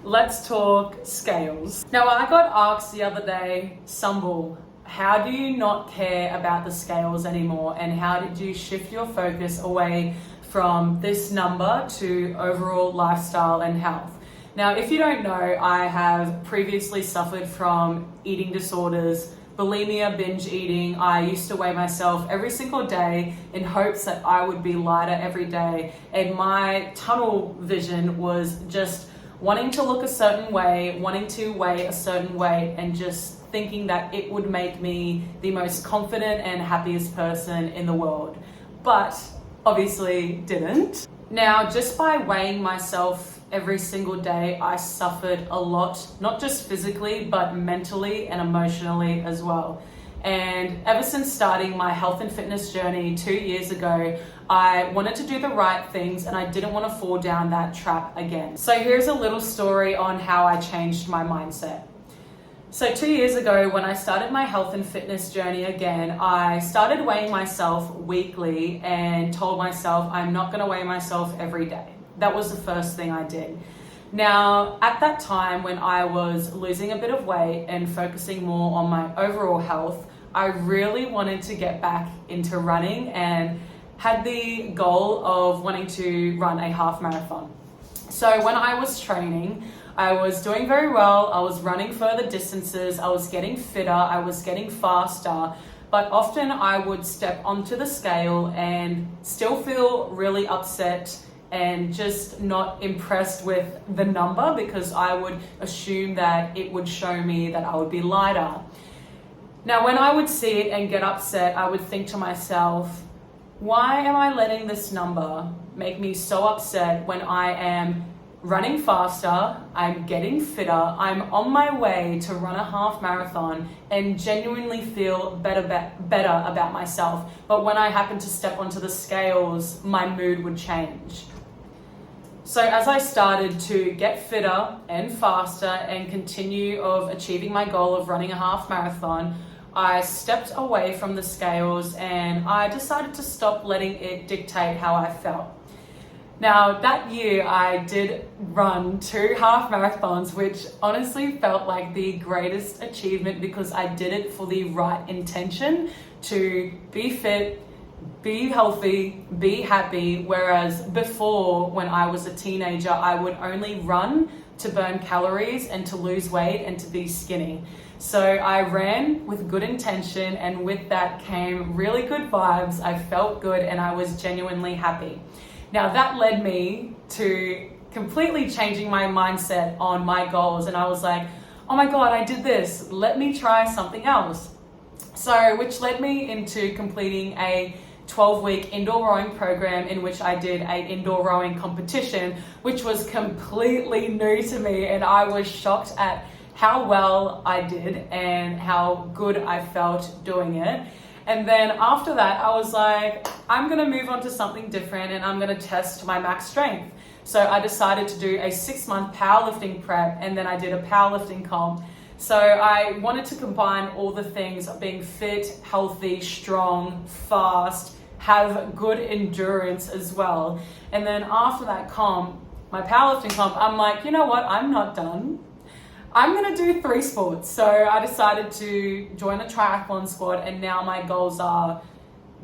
Let's talk scales. Now, I got asked the other day, Sumbul, how do you not care about the scales anymore? And how did you shift your focus away from this number to overall lifestyle and health? Now, if you don't know, I have previously suffered from eating disorders, bulimia, binge eating. I used to weigh myself every single day in hopes that I would be lighter every day. And my tunnel vision was just wanting to look a certain way, wanting to weigh a certain weight, and just thinking that it would make me the most confident and happiest person in the world. But obviously didn't. Now, just by weighing myself every single day, I suffered a lot, not just physically, but mentally and emotionally as well. And ever since starting my health and fitness journey 2 years ago, I wanted to do the right things and I didn't want to fall down that trap again. So here's a little story on how I changed my mindset. So 2 years ago, when I started my health and fitness journey again, I started weighing myself weekly and told myself I'm not going to weigh myself every day. That was the first thing I did. Now, at that time when I was losing a bit of weight and focusing more on my overall health, I really wanted to get back into running and had the goal of wanting to run a half marathon. So when I was training, I was doing very well. I was running further distances. I was getting fitter. I was getting faster. But often I would step onto the scale and still feel really upset and just not impressed with the number, because I would assume that it would show me that I would be lighter. Now, when I would see it and get upset, I would think to myself, why am I letting this number make me so upset when I am running faster, I'm getting fitter, I'm on my way to run a half marathon and genuinely feel better about myself. But when I happen to step onto the scales, my mood would change. So as I started to get fitter and faster and continue of achieving my goal of running a half marathon, I stepped away from the scales and I decided to stop letting it dictate how I felt. Now, that year I did run 2 half marathons, which honestly felt like the greatest achievement because I did it for the right intention to be fit, be healthy, be happy. Whereas before, when I was a teenager, I would only run to burn calories and to lose weight and to be skinny. So I ran with good intention, and with that came really good vibes. I felt good and I was genuinely happy. Now that led me to completely changing my mindset on my goals, and I was like, oh my God, I did this. Let me try something else. So, which led me into completing a 12-week indoor rowing program in which I did an indoor rowing competition, which was completely new to me, and I was shocked at how well I did and how good I felt doing it. And then after that, I was like, I'm gonna move on to something different and I'm gonna test my max strength. So I decided to do a 6-month powerlifting prep, and then I did a powerlifting comp. So I wanted to combine all the things of being fit, healthy, strong, fast, have good endurance as well. And then after that comp, my powerlifting comp, I'm like, you know what? I'm not done. I'm gonna do 3 sports. So I decided to join a triathlon squad, and now my goals are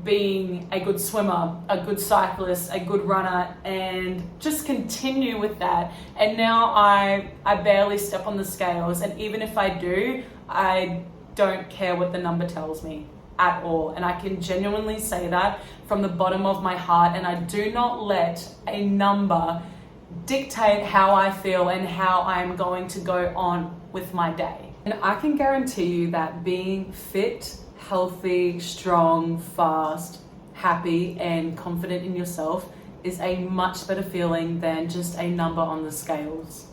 being a good swimmer, a good cyclist, a good runner, and just continue with that. And now I barely step on the scales, and even if I do, I don't care what the number tells me at all. And I can genuinely say that from the bottom of my heart, and I do not let a number dictate how I feel and how I'm going to go on with my day. And I can guarantee you that being fit, healthy, strong, fast, happy, and confident in yourself is a much better feeling than just a number on the scales.